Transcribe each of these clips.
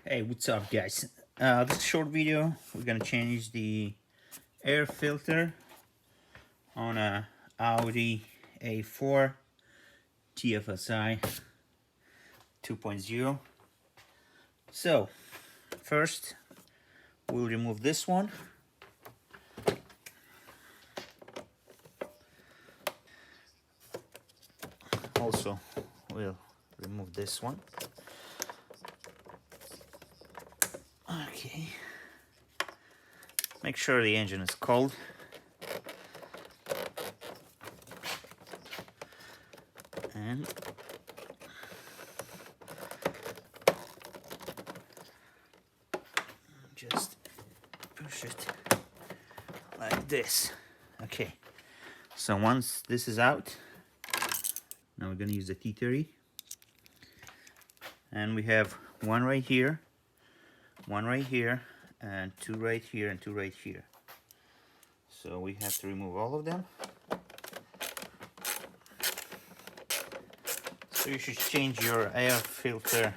Hey, what's up guys? This short video, we're gonna change the air filter on a Audi A4 TFSI 2.0. So, first we'll remove this one. Also, we'll remove this one. Okay. Make sure the engine is cold. And just push it like this. Okay. So once this is out, now we're gonna use the T30. And we have one right here, and two right here, and two right here. So we have to remove all of them. So you should change your air filter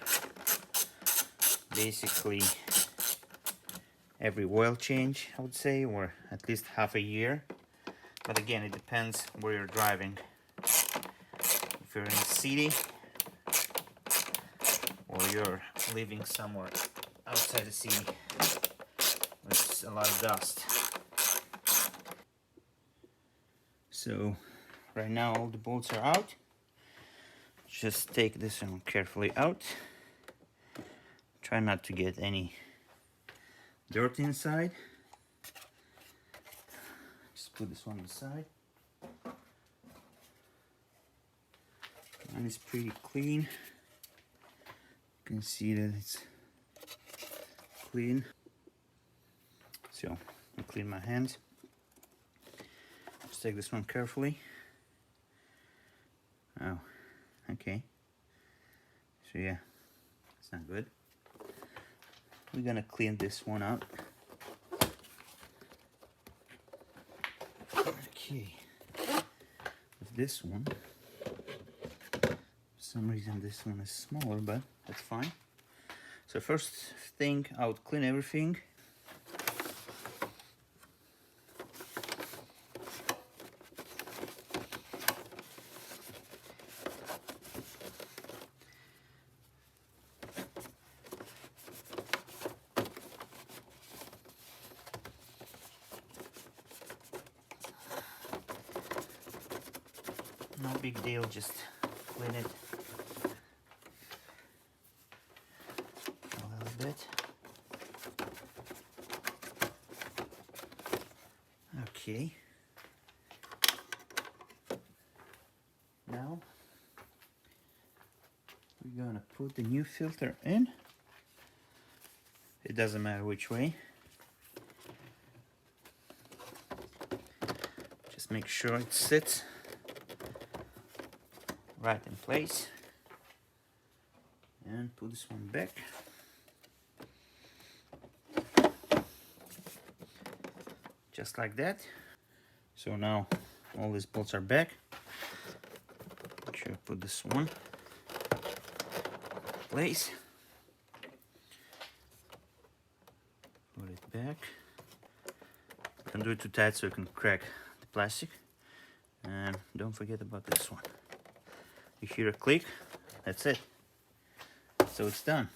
basically every oil change, I would say, or at least half a year. But again, it depends where you're driving. If you're in the city or you're living somewhere outside the city, there's a lot of dust. So right now all the bolts are out. Just take this one carefully out. Try not to get any dirt inside. Just put this one aside. And it's pretty clean. You can see that it's clean. So I clean my hands. Just take this one carefully. Oh, okay. So yeah, it's not good. We're gonna clean this one up. Okay. With this one, for some reason this one is smaller, but that's fine. So first thing, I would clean everything. No big deal, just clean it a little bit. Okay. Now we're gonna put the new filter in. It doesn't matter which way. Just make sure it sits right in place. And put this one back. Just like that. So now all these bolts are back. Make sure I put this one in place. Put it back. Don't do it too tight so you can crack the plastic. And don't forget about this one. You hear a click, that's it. So it's done.